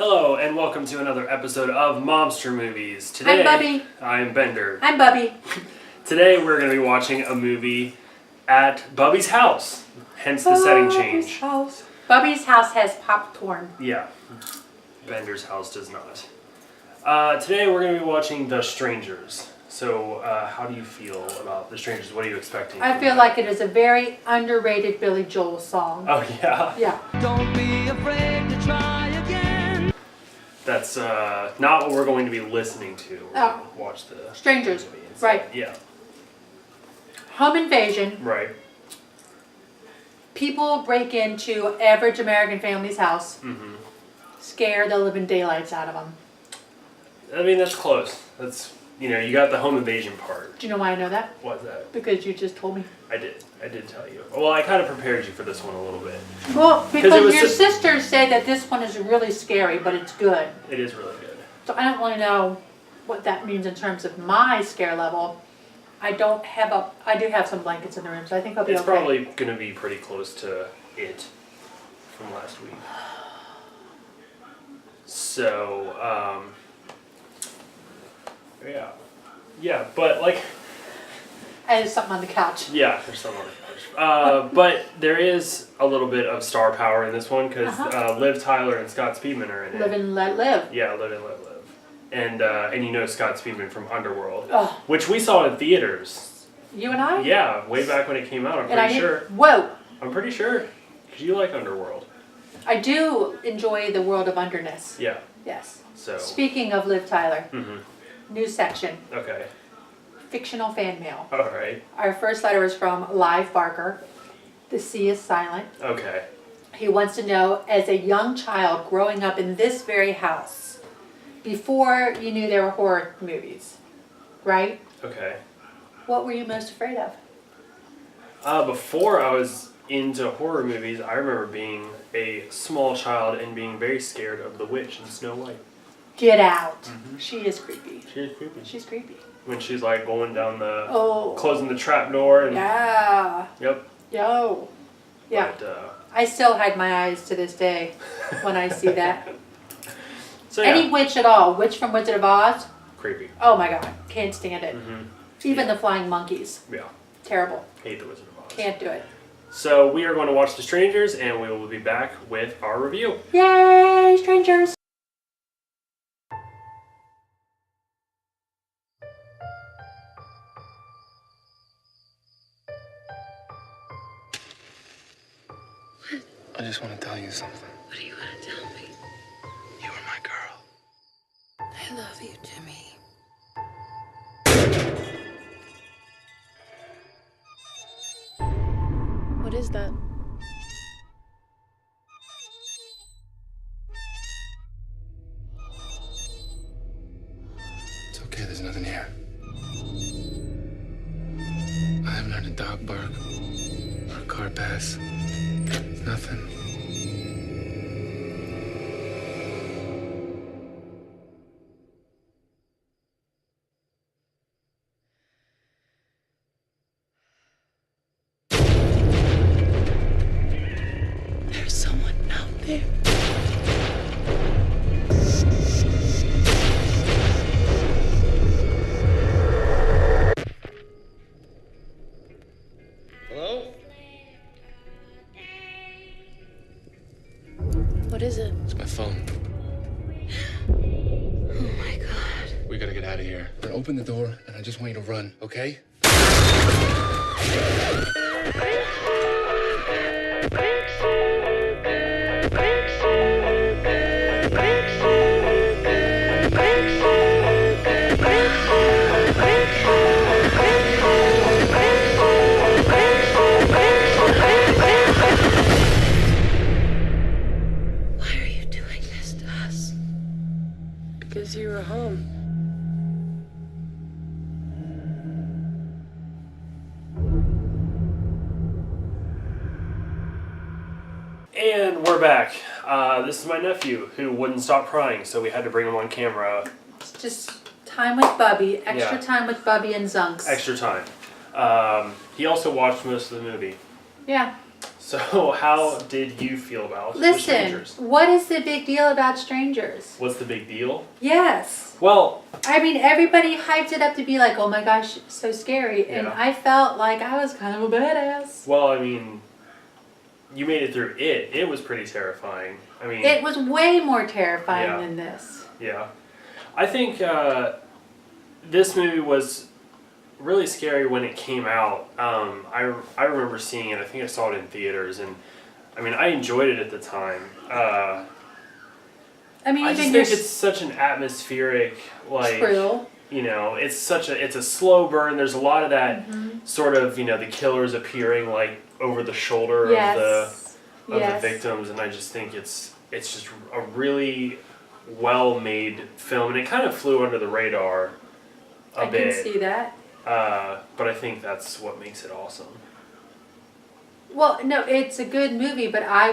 Hello and welcome to another episode of Momster Movies. Today, I'm Bubby. I'm Bender. I'm Bubby. Today we're going to be watching a movie at Bubby's house, hence the setting change. House. Bubby's house has popcorn. Yeah, Bender's house does not. Today we're going to be watching The Strangers. So how do you feel about The Strangers? What are you expecting? I feel like it is a very underrated Billy Joel song. Oh yeah? Yeah. Don't be afraid to try again. That's not what we're going to be listening to. We're Oh. going to watch the Strangers. movie instead. Right. Yeah. Home invasion. Right. People break into average American family's house. Mm-hmm. Scare the living daylights out of them. I mean, that's close. That's, you got the home invasion part. Do you know why I know that? What's that? Because you just told me. I did tell you. Well, I kind of prepared you for this one a little bit. Well, it because was your just- sisters say that this one is really scary, but it's good. It is really good. So I don't really know what that means in terms of my scare level. I do have some blankets in the room, so I think I'll be It's okay. probably going to be pretty close to it from last week. So, yeah. Yeah, but And there's something on the couch. yeah, there's some on the couch. But there is a little bit of star power in this one because Liv Tyler and Scott Speedman are in it. Live and let live. Yeah, Live and Let Live. And Scott Speedman from Underworld, Oh. which we saw in theaters. You and I? Yeah, way back when it came out, I'm And pretty sure. Whoa. I'm pretty sure. Because you like Underworld. I do enjoy the world of underness. Yeah, Yes. so. Speaking of Liv Tyler, Mm-hmm. new section, Okay. fictional fan mail. Alright. Our first letter is from Live Barker. The sea is silent. Okay. He wants to know, as a young child growing up in this very house, before you knew there were horror movies, right? Okay. What were you most afraid of? Before I was into horror movies, I remember being a small child and being very scared of the witch in Snow White. Get out. Mhm. She is creepy. She is creepy. She's creepy. When she's like going down the, Oh. closing the trap door and. Yeah. Yep. Yo. Yeah. But, I still hide my eyes to this day when I see that. so yeah. Any witch at all. Witch from Wizard of Oz. Creepy. Oh my god. Can't stand it. Mm-hmm. Even the flying monkeys. Yeah. Terrible. Hate the Wizard of Oz. Can't do it. So we are going to watch The Strangers, and we will be back with our review. Yay, strangers. I just want to tell you something. What do you want to tell me? You are my girl. I love you, Jimmy. What is that? It's okay, there's nothing here. I haven't heard a dog bark or a car pass. Nothing. There's someone out there. Hello? What is it? It's my phone. Oh my god. We gotta get out of here. Now open the door, and I just want you to run, okay? Why are you doing this to us? Because you were home. And we're back. This is my nephew who wouldn't stop crying, so we had to bring him on camera. It's just time with Bubby. Extra Yeah. time with Bubby and Zunks. Extra time. He also watched most of the movie. Yeah. So how did you feel about The Listen, Strangers? what is the big deal about Strangers? What's the big deal? Yes. Well, I mean, everybody hyped it up to be like, oh my gosh, so scary. And Yeah. I felt like I was kind of a badass. I mean, you made it through it. It was pretty terrifying. I mean, It was way more terrifying Yeah. than this. yeah. I think this movie was really scary when it came out. I remember seeing it. I think I saw it in theaters, and I mean, I enjoyed it at the time. I mean, I even just your think it's such an atmospheric, like, true. you know, it's a slow burn. There's a lot of that Mm-hmm. sort of, you know, the killers appearing like over the shoulder Yes. of the Yes. victims, and I just think it's just a really well-made film, and it kind of flew under the radar a I bit. can see that. But I think that's what makes it awesome. Well, no, it's a good movie, but I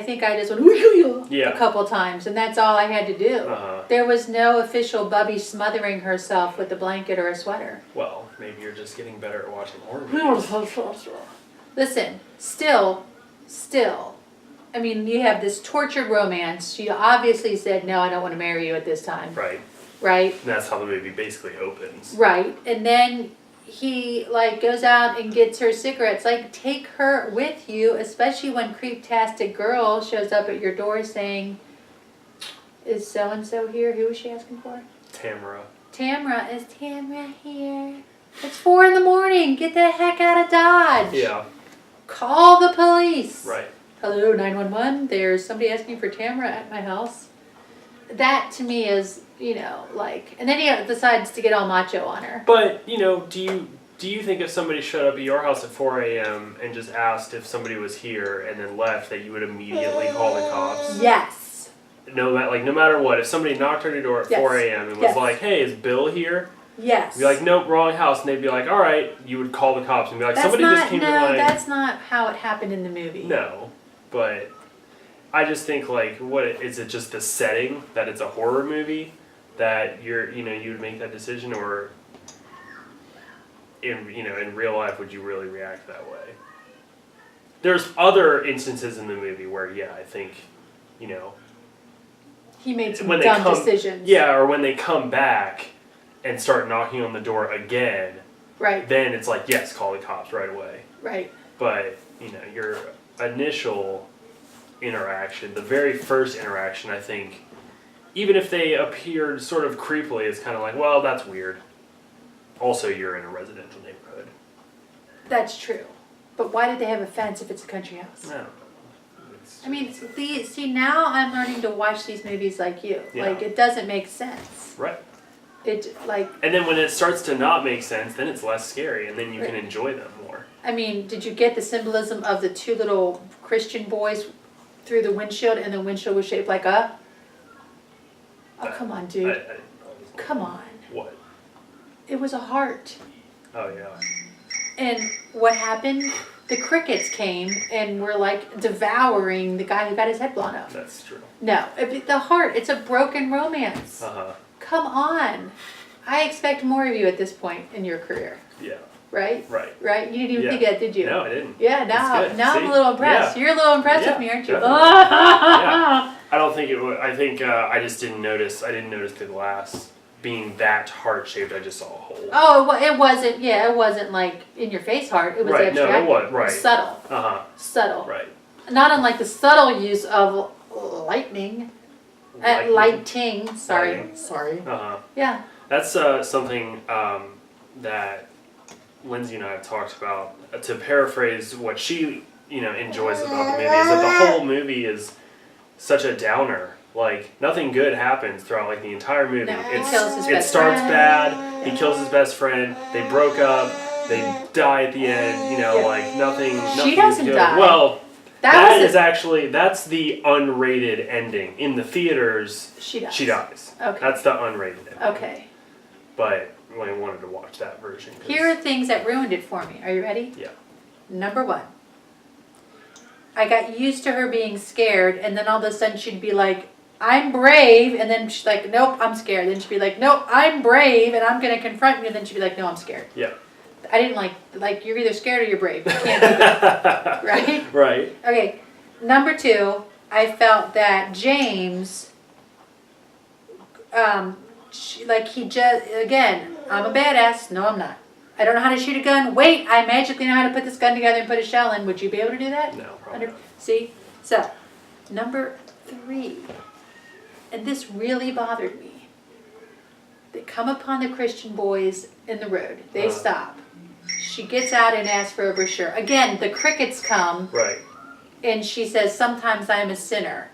think I just went "Ooh-yoo-yoo" Yeah. a couple times, and that's all I had to do. Uh-huh. There was no official Bubby smothering herself with a blanket or a sweater. Well, maybe you're just getting better at watching horror movies. Listen, still, I mean, you have this tortured romance. She obviously said, no, I don't want to marry you at this time. Right. Right? And that's how the movie basically opens. Right. And then he, like, goes out and gets her cigarettes. Like, take her with you, especially when Creeptastic Girl shows up at your door saying, is so-and-so here? Who was she asking for? Tamara. Tamara. Is Tamara here? It's 4 a.m. Get the heck out of Dodge. Yeah. Call the police. Right. Hello, 911. There's somebody asking for Tamara at my house. That to me is, you know, like, and then he decides to get all macho on her. But, you know, do you think if somebody showed up at your house at 4 a.m. and just asked if somebody was here and then left, that you would immediately call the cops? Yes. No matter what, if somebody knocked on your door at Yes. 4 a.m. and was Yes. like, "Hey, is Bill here?" Yes. You'd be like, "Nope, wrong house," and they'd be like, "All right." You would call the cops and be like, "Somebody just came to my." that's not how it happened in the movie. No, but I just think like, is it just the setting that it's a horror movie that you would make that decision, or in real life would you really react that way? There's other instances in the movie where I think, He made some when they dumb come, decisions. or when they come back and start knocking on the door again, Right. then it's like, yes, call the cops right away. Right. But, your initial interaction, the very first interaction, I think, even if they appeared sort of creepily, it's kind of like, well, that's weird. Also, you're in a residential neighborhood. That's true. But why did they have a fence if it's a country house? I don't know. I mean, see, now I'm learning to watch these movies like you. Yeah. Like, it doesn't make sense. Right. And then when it starts to not make sense, then it's less scary, and then you can enjoy them more. I mean, did you get the symbolism of the two little Christian boys through the windshield, and the windshield was shaped like a... Oh, come on, dude. Come on. What? It was a heart. Oh, yeah. And what happened? The crickets came and were like devouring the guy who got his head blown off. That's true. No, the heart, it's a broken romance. Uh-huh. Come on. I expect more of you at this point in your career. Yeah. Right? Right. Right? You didn't even Yeah. think that, did you? No, I didn't. Yeah, That's good. now See? I'm a little impressed. Yeah. You're a little impressed Yeah, with me, aren't you? definitely. Yeah. I don't think it would. I think I just didn't notice. I didn't notice the glass being that heart shaped. I just saw a hole. Oh, well, it wasn't. Yeah, it wasn't like in your face heart. It was Right, no, it abstract. was, right. Subtle. Subtle. Right. Not unlike the subtle use of lightning. Lighting. Sorry. Lighting. Sorry. Yeah. That's something that Lindsay and I have talked about. To paraphrase what she enjoys about the movie is that the whole movie is such a downer. Like, nothing good happens throughout like the entire movie. No, he kills his It best starts friend. bad. He kills his best friend. They broke up. They die at the end. Like nothing. Nothing doesn't is good. die. Well, That was that's the unrated ending. In the theaters, She dies. She dies. Okay. That's the unrated ending. Okay. But I wanted to watch that version. 'Cause- Here are things that ruined it for me. Are you ready? Yeah. Number 1. I got used to her being scared, and then all of a sudden she'd be like, I'm brave, and then she's like, nope, I'm scared. Then she'd be like, nope, I'm brave, and I'm going to confront you, and then she'd be like, no, I'm scared. Yeah. I didn't like you're either scared or you're brave. You can't do that, right? Right. Okay, number 2, I felt that James, he just, again, I'm a badass. No, I'm not. I don't know how to shoot a gun. Wait, I magically know how to put this gun together and put a shell in. Would you be able to do that? No, probably not. See? So, number 3, and this really bothered me. They come upon the Christian boys in the road. They stop. She gets out and asks for a brochure. Again, the crickets come. Right. And she says, sometimes I'm a sinner.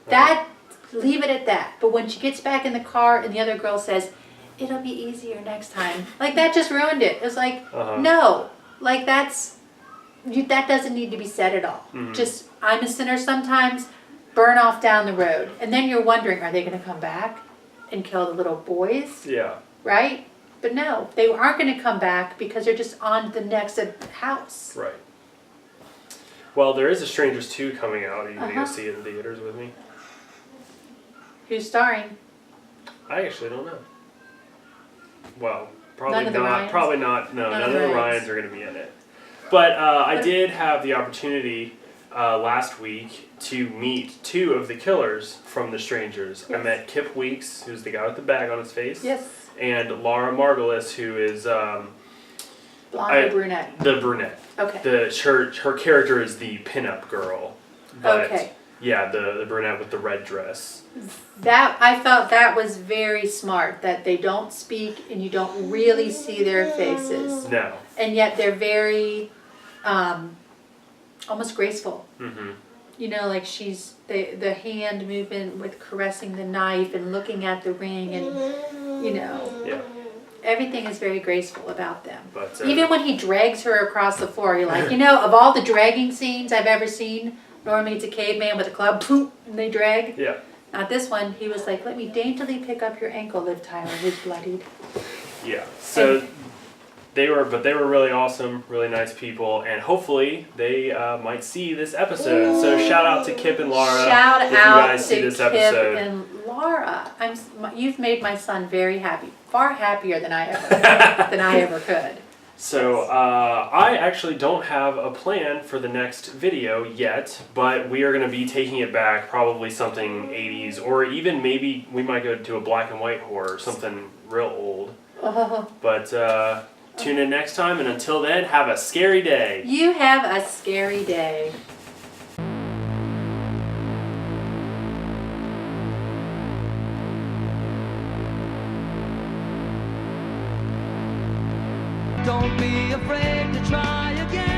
That, leave it at that. But when she gets back in the car and the other girl says, it'll be easier next time. Like, that just ruined it. It was like, no. Like, that doesn't need to be said at all. Just, I'm a sinner sometimes, burn off down the road. And then you're wondering, are they going to come back and kill the little boys? Yeah. Right? But no, they aren't going to come back because they're just on the next house. Right. Well, there is a Strangers 2 coming out. Are you going to go see it in theaters with me? Who's starring? I actually don't know. Well, probably None of the not. Ryans? Probably not. No, none of the Ryans. Ryans are going to be in it. But I did have the opportunity last week to meet 2 of the killers from The Strangers. Yes. I met Kip Weeks, who's the guy with the bag on his face. Yes. And Laura Margulis, who is Blonde or brunette? the brunette. Okay. Her character is the pinup girl. But Okay. Yeah, the brunette with the red dress. I felt that was very smart, that they don't speak and you don't really see their faces. No. And yet they're very, almost graceful. Mm-hmm. You know, like she's, the hand movement with caressing the knife and looking at the ring and, you know. Yeah. Everything is very graceful about them. But, even when he drags her across the floor, you're like, of all the dragging scenes I've ever seen, normally it's a caveman with a club, poof, and they drag. Yeah. Not this one. He was like, let me daintily pick up your ankle, Liv Tyler, who's bloodied. Yeah. So they were really awesome, really nice people, and hopefully they might see this episode. So shout out to Kip and Laura. Shout if you out guys see to this Kip episode. and Laura. You've made my son very happy, far happier than I ever could. So I actually don't have a plan for the next video yet, but we are going to be taking it back, probably something 80s, or even maybe we might go to a black and white horror, something real old. But tune in next time, and until then, have a scary day. You have a scary day. Don't be afraid to try again.